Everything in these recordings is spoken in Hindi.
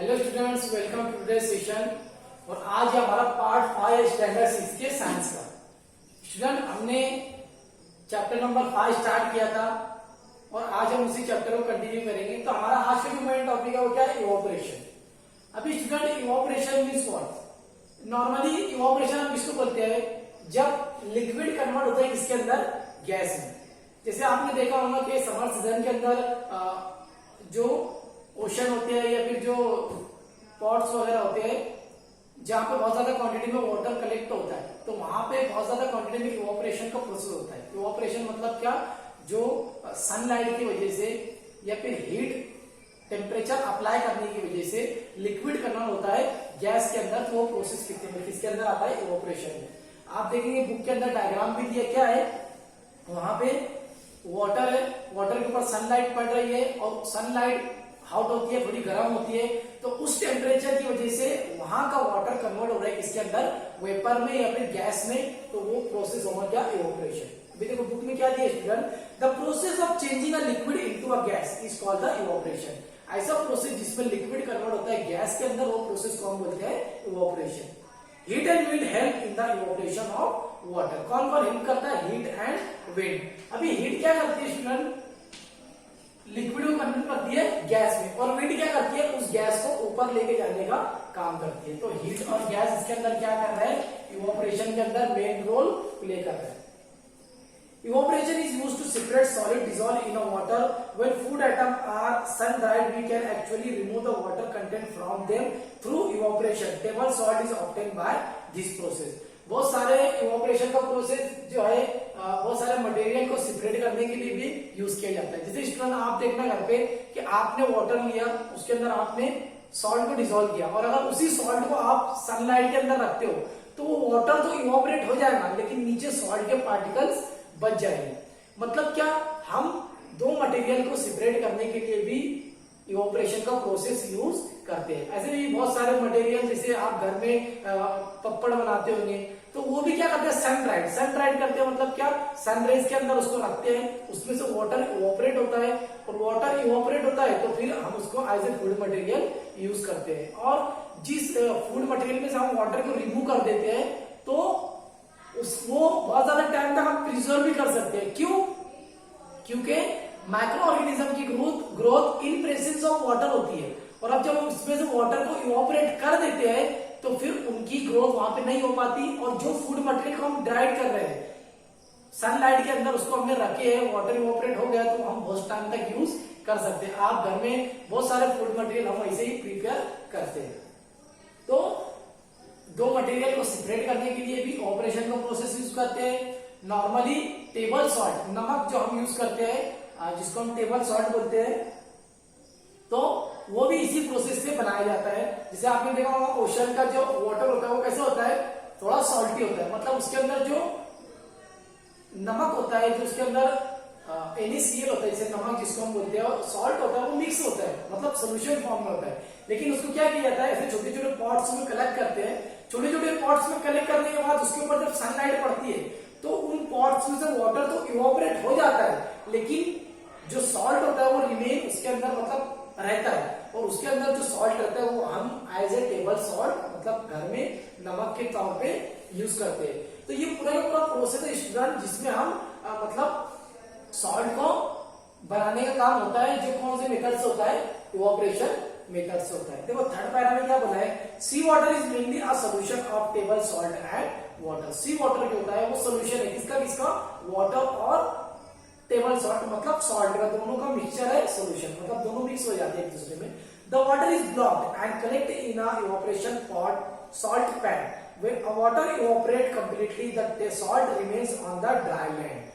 Hello students, welcome to today session. और आज है हमारा पार्ट 5 स्टैंडर्ड 6 के साइंस का। स्टूडेंट, हमने चैप्टर नंबर 5 स्टार्ट किया था और आज हम उसी चैप्टर को कंटिन्यू करेंगे। तो हमारा आज का जो मेन टॉपिक है वो क्या है? इवोपरेशन। अभी student, evaporation means what? Normally evaporation हम किसको बोलते हैं? जब लिक्विड कन्वर्ट होता है किसके अंदर? गैस में। जैसे आपने देखा होगा कि समर सीजन के अंदर जो ओशन होते हैं या फिर जो पॉट्स वगैरह होते हैं जहां पे बहुत ज्यादा क्वांटिटी में वाटर कलेक्ट होता है, तो वहां पे बहुत ज्यादा क्वांटिटी में इवोपरेशन का प्रोसेस होता है। इवोपरेशन मतलब क्या? जो सनलाइट की वजह से या फिर हीट टेम्परेचर अप्लाई करने की वजह से लिक्विड कन्वर्ट होता है गैस के अंदर, तो वो प्रोसेस किसके अंदर आता है? इवोपरेशन में। आप देखेंगे बुक के अंदर डायग्राम भी दिया, क्या है वहां पे? वाटर है, वाटर के ऊपर सनलाइट पड़ रही है और सनलाइट हॉट होती है, थोड़ी गर्म होती है, तो उस टेम्परेचर की वजह से वहां का वाटर कन्वर्ट हो रहा है किसके अंदर? वेपर में या फिर गैस में, तो वो प्रोसेस होगा क्या? इवोपरेशन। अभी देखो बुक में क्या दिया student? The process of changing a liquid into a gas is called the evaporation. ऐसा प्रोसेस जिसमें लिक्विड कन्वर्ट होता है गैस के अंदर, वो प्रोसेस को हम बोलते हैं evaporation. Heat and wind help in the evaporation of water. कौन कौन हेल्प करता है? Heat and wind. अभी हीट क्या करती है स्टूडेंट? लिक्विड को कन्वर्ट करती है गैस में, और विंड क्या करती है? उस गैस को ऊपर लेके जाने का काम करती है। तो हीट और गैस इसके अंदर क्या कर रहा है? इवोपरेशन के अंदर मेन रोल प्ले कर रहा है। Evaporation is used to separate solid dissolved in a water. When food atoms are sun dried, we can actually remove the water content from them through evaporation. Table salt is obtained by this process. बहुत सारे इवोपरेशन का प्रोसेस जो है बहुत सारे मटेरियल को सेपरेट करने के लिए भी यूज किया जाता है। जैसे स्टूडेंट आप देखना घर पे कि आपने वाटर लिया, उसके अंदर आपने सॉल्ट को डिसॉल्व किया, और अगर उसी सॉल्ट को आप सनलाइट के अंदर रखते हो तो वो वाटर तो इवोपरेट हो जाएगा, लेकिन नीचे सॉल्ट के पार्टिकल्स बच जाएंगे। मतलब क्या? हम दो मटेरियल को सेपरेट करने के लिए भी इवोपरेशन का प्रोसेस यूज करते हैं। ऐसे भी बहुत सारे मटेरियल, जैसे आप घर में पपड़ बनाते होंगे, तो वो भी क्या करते हैं? सन ड्राइड करते हैं। मतलब क्या? सनराइज के अंदर उसको रखते हैं, उसमें से वाटर इवोपरेट होता है, और वाटर इवोपरेट होता है तो फिर हम उसको as a food material use करते हैं। और जिस फूड मटेरियल में से हम वाटर को रिमूव कर देते हैं तो वो बहुत ज्यादा टाइम तक हम प्रिजर्व भी कर सकते हैं। क्यों? क्योंकि माइक्रो ऑर्गेनिज्म की growth in presence of water होती है, और अब जब हम इसमें से वाटर को इवोपरेट कर देते हैं तो फिर उनकी ग्रोथ वहां पे नहीं हो पाती, और जो फूड मटेरियल को हम ड्राइड कर रहे हैं सनलाइट के अंदर, उसको हमने रखे हैं, वाटर इवोपरेट हो गया तो हम बहुत टाइम तक यूज कर सकते हैं। आप घर में बहुत सारे फूड मटेरियल हम ऐसे ही प्रिपेयर करते हैं। तो दो मटेरियल को सेपरेट करने के लिए भी ऑपरेशन का प्रोसेस यूज करते हैं। नॉर्मली टेबल सॉल्ट, नमक जो हम यूज करते हैं, जिसको हम टेबल सॉल्ट बोलते हैं, तो वो भी इसी प्रोसेस से बनाया जाता है। जैसे आपने देखा होगा ओशन का जो वाटर होता है वो कैसे होता है? थोड़ा सॉल्टी होता है। मतलब उसके अंदर जो नमक होता है, जो उसके अंदर NaCl होता है, जैसे नमक जिसको हम बोलते हैं, सॉल्ट होता है, वो मिक्स होता है, मतलब सोल्यूशन फॉर्म में होता है। लेकिन उसको क्या किया जाता है? ऐसे छोटे छोटे पॉट्स में कलेक्ट करते हैं। छोटे छोटे पॉट्स में कलेक्ट करने के बाद उसके ऊपर जब सनलाइट पड़ती है तो उन पॉट्स में से वाटर तो इवोपरेट हो जाता है, लेकिन जो सॉल्ट होता है वो रिमेन उसके अंदर, मतलब रहता है, और उसके अंदर जो सॉल्ट रहता है वो हम एज ए टेबल सॉल्ट, मतलब घर में नमक के तौर पे यूज करते हैं। तो ये पूरा पूरा प्रोसेस है स्टूडेंट, जिसमें हम मतलब सॉल्ट को बनाने का काम होता है। जो कौन से मेथड से होता है? इवोपरेशन मेथड से होता है। देखो थर्ड पैरा में क्या बोला है? Sea water is mainly a solution of table salt and water. Sea water जो होता है वो सोल्यूशन है किसका? वाटर और टेबल सॉल्ट, मतलब सॉल्ट का दोनों का मिक्सचर है सोल्यूशन, मतलब दोनों मिक्स हो जाते हैं एक दूसरे में। The water is blocked and collect in a evaporation pot salt pan. When a water evaporate completely the salt remains on the dry land.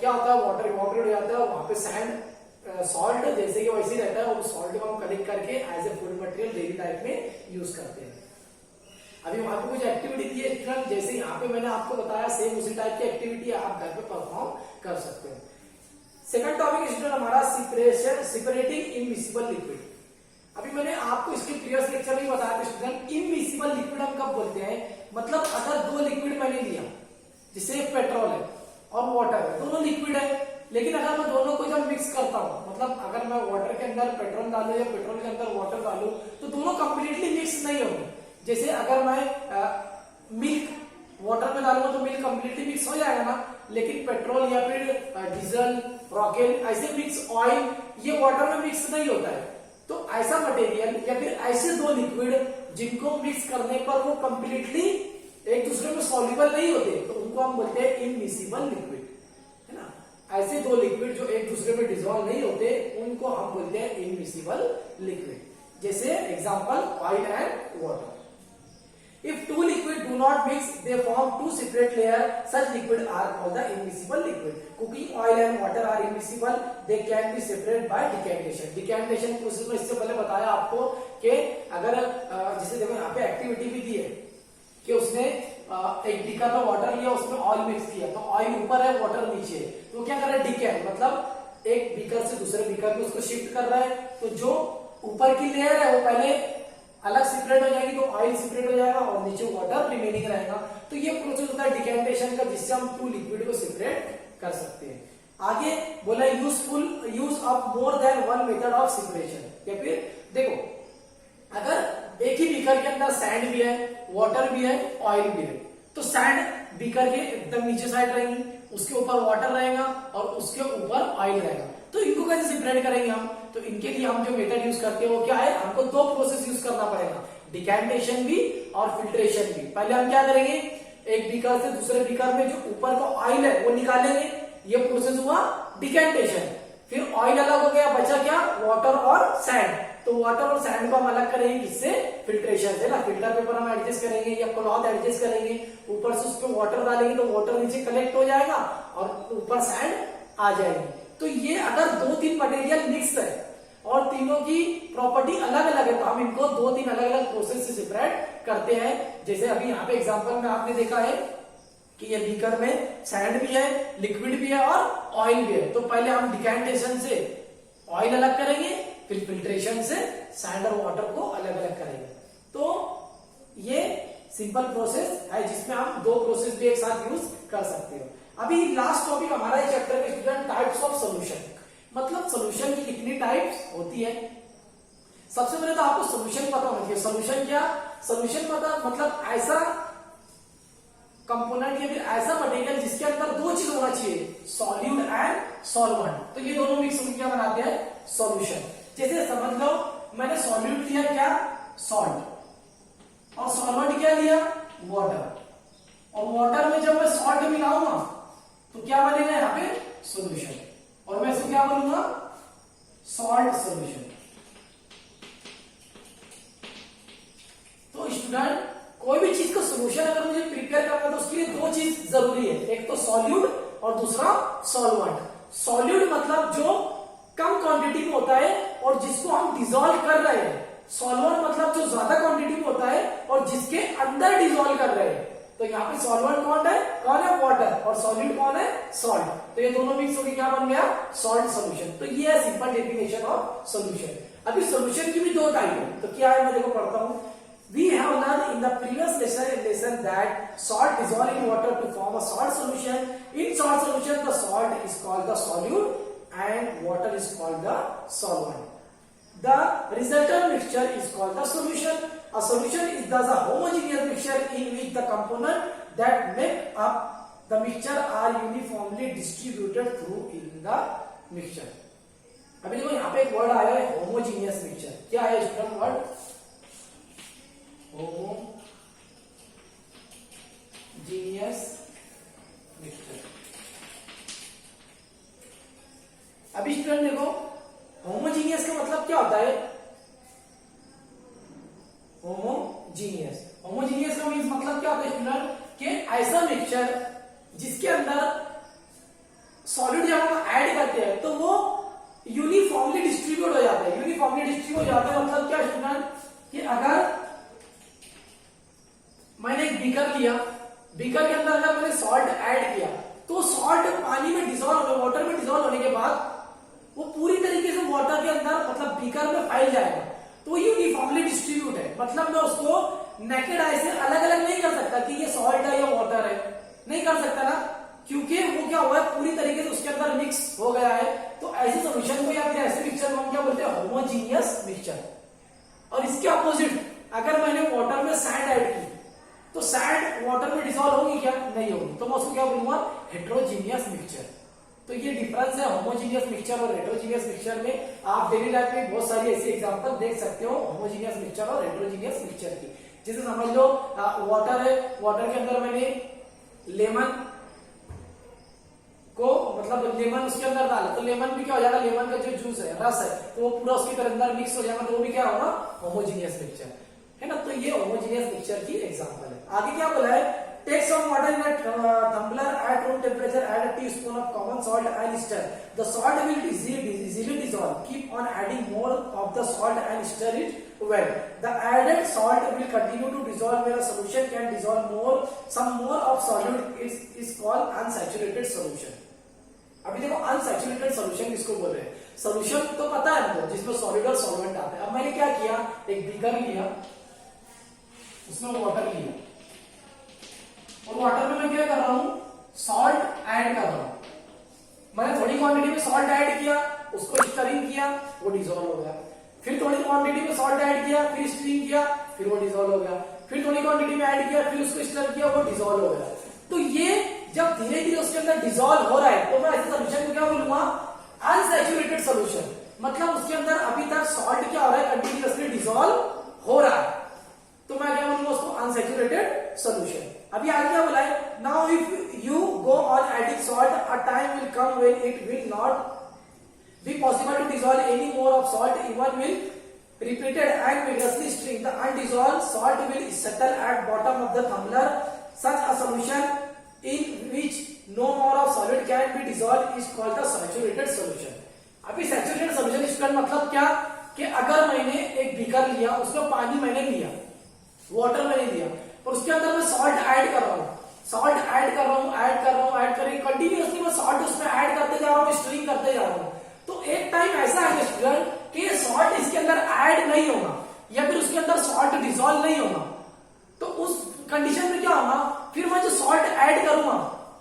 क्या होता है? वाटर इवोपरेट हो जाता है, वहां पे सैंड सॉल्ट जैसे कि वैसे ही रहता है, और सॉल्ट को हम कलेक्ट करके as a food material daily life में यूज करते हैं। अभी वहां पे कुछ एक्टिविटी दी है स्टूडेंट, जैसे यहाँ पे मैंने आपको बताया, सेम उसी टाइप की एक्टिविटी आप घर पे परफॉर्म कर सकते हो। सेकंड टॉपिक स्टूडेंट हमारा सेपरेटिंग इनविजिबल लिक्विड। अभी मैंने आपको इसके प्रीवियस लेक्चर में बताया था स्टूडेंट, इनविजिबल लिक्विड हम कब बोलते हैं? मतलब अगर दो लिक्विड मैंने लिया, जैसे पेट्रोल है और वाटर है, दोनों लिक्विड है, लेकिन अगर मैं दोनों को जब मिक्स करता हूं, मतलब अगर मैं वाटर के अंदर पेट्रोल डालू या पेट्रोल के अंदर वाटर डालू, तो दोनों जैसे अगर मैं मिल्क वाटर में डालूंगा तो मिल्क कंप्लीटली मिक्स हो जाएगा ना, लेकिन पेट्रोल या फिर डीजल, रॉकेट ऐसे मिक्स ऑयल ये वाटर में मिक्स नहीं होता है। तो ऐसा मटेरियल या फिर ऐसे दो लिक्विड जिनको मिक्स करने पर वो कंप्लीटली एक दूसरे में सॉल्युबल नहीं होते, तो उनको हम बोलते हैं इनमिसिबल लिक्विड, है ना। ऐसे दो लिक्विड जो एक दूसरे में डिसॉल्व नहीं होते उनको हम बोलते हैं इनमिसिबल लिक्विड। जैसे example oil and water. If two liquid do not mix, they form two separate layers. Such liquid are called the immiscible liquid. Cooking oil and water are immiscible. They can be separated by decantation. Decantation process में इससे पहले बताया आपको कि अगर जैसे देखो यहाँ पे एक्टिविटी भी दी है कि उसने एक बीकर में वाटर लिया, उसमें ऑयल मिक्स किया, तो ऑयल ऊपर है वाटर नीचे है, तो क्या कर रहा है डिकैन, मतलब एक बीकर से दूसरे बीकर में उसको शिफ्ट कर रहा है। तो जो ऊपर की लेयर है वो पहले अलग सेपरेट हो जाएगी, तो ऑयल सेपरेट हो जाएगा और नीचे वाटर रिमेनिंग रहेगा। तो ये प्रोसेस होता है डिकैंटेशन का, जिससे हम टू लिक्विड को सेपरेट कर सकते हैं। आगे बोला use of more than one method of separation. या फिर देखो अगर एक ही बीकर के अंदर सैंड भी है, वाटर भी है, ऑयल भी है, तो सैंड बीकर के एकदम नीचे साइड रहेगी, उसके ऊपर वाटर रहेगा और उसके ऊपर ऑयल रहेगा। तो इनको कैसे सेपरेट करेंगे हम? तो इनके लिए हम जो मेथड यूज करते हैं वो क्या है, हमको दो प्रोसेस यूज करना पड़ेगा, डिकैंटेशन भी और फिल्ट्रेशन भी। पहले हम क्या करेंगे, एक बीकर से दूसरे बीकर में जो ऊपर का ऑयल है वो निकालेंगे, ये प्रोसेस हुआ डिकैंटेशन। फिर ऑयल अलग हो गया, बचा क्या, वाटर और सैंड। तो वाटर और सैंड को हम अलग करेंगे किससे, फिल्ट्रेशन से ना। फिल्टर पेपर हम एडजस्ट करेंगे या क्लॉथ एडजस्ट करेंगे, ऊपर से उस पर वाटर डालेंगे तो वाटर नीचे कलेक्ट हो जाएगा और ऊपर सैंड आ जाएगी। तो ये अगर दो तीन मटेरियल मिक्स है और तीनों की प्रॉपर्टी अलग अलग है तो हम इनको दो तीन अलग अलग प्रोसेस से सेपरेट करते हैं। जैसे अभी यहाँ पे एग्जांपल में आपने देखा है कि ये बीकर में सैंड भी है, लिक्विड भी है और ऑयल भी है। तो पहले हम डिकैंटेशन से ऑयल अलग करेंगे, फिर फिल्ट्रेशन से सैंड और वाटर को अलग अलग करेंगे। तो ये सिंपल प्रोसेस है जिसमें हम दो प्रोसेस भी एक साथ यूज कर सकते हो। अभी लास्ट टॉपिक हमारा इस चैप्टर में स्टूडेंट टाइप्स ऑफ सॉल्यूशन, मतलब सॉल्यूशन की कितनी टाइप्स होती है। सबसे पहले तो आपको सॉल्यूशन पता होना चाहिए। सॉल्यूशन क्या, सॉल्यूशन मतलब ऐसा कंपोनेंट या फिर ऐसा मटेरियल जिसके अंदर दो चीज होना चाहिए, सॉल्यूट एंड सॉल्वेंट। तो ये दोनों मिक्स होकर क्या बनाते हैं, सॉल्यूशन। जैसे समझ लो मैंने सॉल्यूट लिया क्या, सॉल्ट, और सॉल्वेंट क्या लिया, वाटर, और वाटर में जब मैं सॉल्ट मिलाऊंगा तो क्या बनेगा यहाँ पे, सॉल्यूशन, और मैं इसको क्या बोलूंगा, सॉल्ट सॉल्यूशन। तो स्टूडेंट कोई भी चीज का सॉल्यूशन अगर मुझे प्रिपेयर करना है तो उसके लिए दो चीज जरूरी है, एक तो सॉल्यूट और दूसरा सॉल्वेंट। सॉल्यूट मतलब जो कम क्वांटिटी में होता है और जिसको हम डिसॉल्व कर रहे हैं, सॉल्वेंट मतलब जो ज्यादा क्वांटिटी में होता है और जिसके अंदर डिसॉल्व कर रहे हैं। तो यहाँ पे सॉल्वेंट कौन है वाटर, और सॉल्यूट कौन है, सॉल्ट। तो ये दोनों मिक्स होकर क्या बन गया, सॉल्ट सॉल्यूशन। तो ये है सिंपल डेफिनेशन ऑफ सॉल्यूशन। अभी सॉल्यूशन की भी दो टाइप है, तो क्या है मैं देखो पढ़ता हूं। We have learned in the previous lesson that salt dissolve in water to form a salt solution. In salt solution, the salt is called the solute and water is called the solvent. The resultant mixture is called the solution. A solution is thus a homogeneous mixture in which the components that make up the mixture are uniformly distributed through in the mixture. अभी देखो यहाँ पे एक वर्ड आया है होमोजीनियस मिक्सचर। क्या है इसका वर्ड, होमोजीनियस मिक्सचर। अभी स्टूडेंट देखो होमोजीनियस का मतलब क्या होता है, होमोजीनियस का मीन्स मतलब क्या होता है स्टूडेंट, कि ऐसा मिक्सचर जिसके अंदर सॉलिड जब हम ऐड करते हैं तो वो यूनिफॉर्मली डिस्ट्रीब्यूट हो जाता है। यूनिफॉर्मली डिस्ट्रीब्यूट हो जाता है मतलब क्या स्टूडेंट, कि अगर मैंने एक बीकर लिया, बीकर के अंदर अगर मैंने सॉल्ट ऐड किया तो सॉल्ट पानी में डिसॉल्व होने, वाटर में डिसॉल्व होने के बाद वो पूरी तरीके से वाटर के अंदर मतलब बीकर में फैल जाएगा। तो यूनिफॉर्मली डिस्ट्रीब्यूट है, मतलब मैं उसको नेकेड आई से अलग अलग नहीं कर सकता कि ये सॉल्ट है या वाटर है, नहीं कर सकता ना, क्योंकि वो क्या हुआ है पूरी तरीके से उसके अंदर मिक्स हो गया है। तो ऐसे सॉल्यूशन को या फिर ऐसे मिक्सचर को हम क्या बोलते हैं, होमोजीनियस मिक्सचर। और इसके अपोजिट अगर मैंने वाटर में सैंड ऐड की तो सैंड वाटर में डिसॉल्व होगी क्या? नहीं होगी, तो मैं उसको क्या बोलूंगा? Heterogeneous mixture. तो ये डिफरेंस है होमोजीनियस मिक्सचर और हेट्रोजीनियस मिक्सचर में। आप डेली लाइफ में बहुत सारी ऐसी एग्जांपल देख सकते हो होमोजीनियस मिक्सचर और हेट्रोजीनियस मिक्सचर की। जैसे समझ लो वाटर है, वाटर के अंदर मैंने लेमन को मतलब लेमन उसके अंदर डाला तो लेमन भी क्या हो जाएगा? लेमन का जो जूस है, रस है, तो वो पूरा उसके अंदर मिक्स हो जाएगा, तो वो भी क्या होगा? होमोजीनियस मिक्सचर है ना। तो ये होमोजीनियस मिक्सचर की एग्जांपल है। आगे क्या बोला है? Take some water in a tumbler at room temperature, add a teaspoon of common salt and stir. The salt will easily dissolve. Keep on adding more of the salt and stir it well. The added salt will continue to dissolve where a solution can dissolve more. Some more of solute is called unsaturated solution. अभी देखो अनसैचुरेटेड सोल्यूशन किसको बोल रहे हैं? सोल्यूशन तो पता है हमको जिसमें सॉलिड और सॉल्वेंट आता है। अब मैंने क्या किया, एक बीकर लिया, उसमें वाटर लिया और वाटर में मैं क्या कर रहा हूं? सॉल्ट ऐड कर रहा हूं। मैंने थोड़ी क्वांटिटी में सॉल्ट ऐड किया, उसको स्टरिंग किया, वो डिसॉल्व हो गया। फिर थोड़ी क्वांटिटी में सॉल्ट ऐड किया, फिर स्टरिंग किया, फिर वो डिसॉल्व हो गया। फिर थोड़ी क्वांटिटी में ऐड किया, फिर उसको स्टर किया, वो डिसॉल्व हो गया। तो ये जब धीरे धीरे उसके अंदर डिसॉल्व हो रहा है तो मैं ऐसे सोल्यूशन को क्या बोलूंगा? Unsaturated solution. मतलब उसके अंदर अभी तक सॉल्ट क्या हो रहा है? कंटिन्यूअसली डिसॉल्व हो रहा है, तो मैं क्या बोलूंगा उसको? Unsaturated solution. अभी आगे क्या बोला है? Now if you go on adding salt a time will come when it will not be possible to dissolve any more of salt even will repeated and vigorously stirring. The undissolved salt will settle at bottom of the tumbler. Such a solution in which no more of solid can be dissolved is called the saturated solution. अभी सैचुरेटेड सोल्यूशन इसका मतलब क्या कि अगर मैंने एक बीकर लिया, उसमें पानी मैंने लिया, वाटर मैंने लिया और उसके अंदर मैं सॉल्ट ऐड कर रहा हूँ, सॉल्ट ऐड कर रहा हूँ, ऐड कर रहा हूँ, ऐड कर कंटिन्यूअसली मैं सॉल्ट उसमें ऐड करते जा रहा हूँ, स्टरिंग करते जा रहा हूँ। तो एक टाइम ऐसा है स्टूडेंट कि सॉल्ट इसके अंदर ऐड नहीं होगा या फिर उसके अंदर सॉल्ट डिसॉल्व नहीं होगा। तो उस कंडीशन में क्या होगा? फिर मैं जो सॉल्ट ऐड करूंगा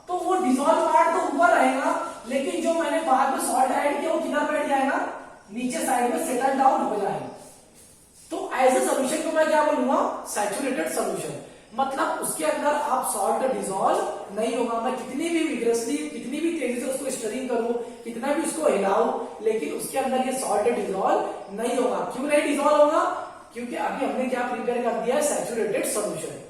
तो वो डिसॉल्व पार्ट तो ऊपर रहेगा, लेकिन जो मैंने बाद में सॉल्ट ऐड किया वो किधर बैठ जाएगा? नीचे साइड में सेटल डाउन हो जाएगा। तो ऐसे सोल्यूशन को मैं क्या बोलूंगा? Saturated solution. मतलब उसके अंदर आप सॉल्ट डिसॉल्व नहीं होगा। मैं कितनी भी विग्रेसली, कितनी भी तेजी से उसको स्टरिंग करूं, कितना भी उसको हिलाऊं, लेकिन उसके अंदर ये सॉल्ट डिसॉल्व नहीं होगा। क्यों नहीं डिसॉल्व होगा? क्योंकि अभी हमने क्या प्रिपेयर कर दिया है? Saturated solution.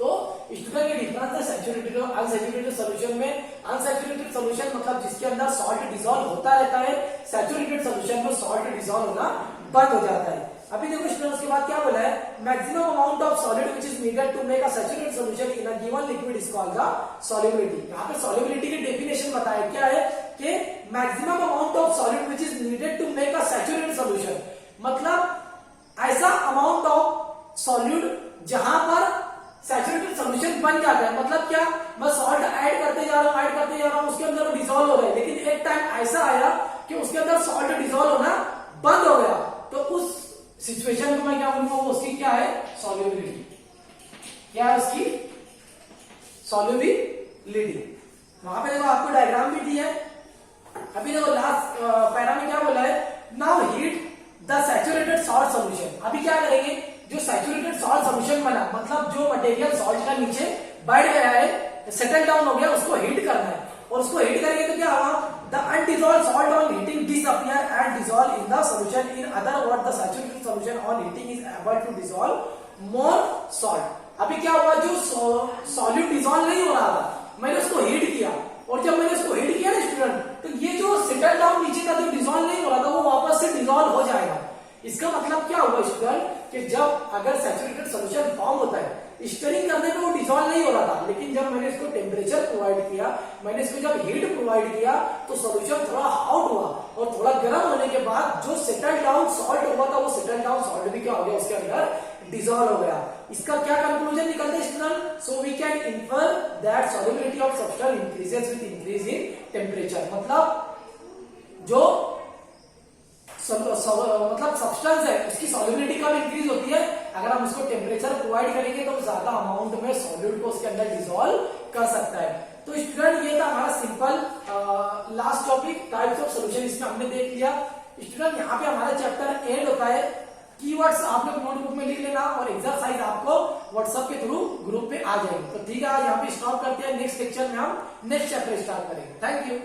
तो स्टूडेंट ये डिफरेंस है सैचुरेटेड और अनसैचुरेटेड सोल्यूशन में। अनसैचुरेटेड सोल्यूशन मतलब जिसके अंदर सॉल्ट डिसॉल्व होता रहता है, सैचुरेटेड सोल्यूशन में सॉल्ट डिसॉल्व होना बंद हो जाता है। अभी देखो स्टूडेंट उसके बाद क्या बोला है? Maximum amount of solid which is needed to make a saturated solution in a given liquid is called the solubility. यहाँ पे सॉल्युबिलिटी की डेफिनेशन बताया क्या है कि maximum amount of solid which is needed to make a saturated solution. मतलब ऐसा अमाउंट ऑफ सॉल्यूट जहां पर सैचुरेटेड सॉल्यूशन बन जाता है। मतलब क्या? मैं सॉल्ट ऐड करते जा रहा हूं, ऐड करते जा रहा हूं, उसके अंदर वो डिसॉल्व हो रहा है, लेकिन एक टाइम ऐसा आया कि उसके अंदर सॉल्ट डिसॉल्व होना बंद हो गया। तो उस सिचुएशन को मैं क्या बोलूंगा? वो उसकी क्या है? सॉल्युबिलिटी। क्या है उसकी? सॉल्युबिलिटी। वहां पे देखो आपको डायग्राम भी दी है। अभी देखो लास्ट पैरा में क्या बोला है? Now heat the saturated salt solution. अभी क्या करेंगे? जो सैचुरेटेड सॉल्ट सॉल्यूशन बना, मतलब जो मटेरियल सॉल्ट का नीचे बैठ गया है, सेटल डाउन हो गया, उसको हीट करना है। और उसको हीट करेंगे तो क्या होगा? The undissolved salt on heating disappear and dissolve in the solution. In other words, the saturated solution on heating is able to dissolve more salt. अभी क्या हुआ? जो सॉल्यूट डिसॉल्व नहीं हो रहा था, मैंने उसको हीट किया, और जब मैंने उसको हीट किया ना स्टूडेंट, तो ये जो सेटल डाउन नीचे का जो डिसॉल्व नहीं हो रहा था वो वापस से डिसॉल्व हो जाएगा। इसका मतलब क्या हुआ स्टूडेंट कि जब अगर सैचुरेटेड सॉल्यूशन फॉर्म होता है, स्टरिंग करने पे वो डिसॉल्व नहीं हो रहा था, लेकिन जब मैंने इसको टेम्परेचर प्रोवाइड किया, मैंने इसको जब हीट प्रोवाइड किया, तो सॉल्यूशन थोड़ा हॉट हुआ और थोड़ा गर्म होने के बाद जो सेटल डाउन सॉल्ट हुआ था, वो सेटल डाउन सॉल्ट भी क्या हो गया? उसके अंदर डिसॉल्व हो गया। इसका क्या कंक्लूजन निकलता है student? So we can infer that solubility of substance increases with increase in temperature. मतलब जो मतलब सब्सटेंस है उसकी सॉल्युबिलिटी कब इंक्रीज होती है? अगर हम उसको टेम्परेचर प्रोवाइड करेंगे तो ज्यादा अमाउंट में सॉल्यूट को उसके अंदर डिसॉल्व कर सकता है। तो स्टूडेंट ये था हमारा simple last topic types of solution, इसमें हमने देख लिया। स्टूडेंट यहाँ पे हमारा चैप्टर एंड होता है। कीवर्ड्स आप लोग नोटबुक में लिख लेना और एक्सरसाइज आपको व्हाट्सएप के थ्रू ग्रुप पे आ जाएंगे। तो ठीक है, आज यहाँ पे स्टॉप करते हैं, नेक्स्ट लेक्चर में हम नेक्स्ट चैप्टर स्टार्ट करेंगे। Thank you.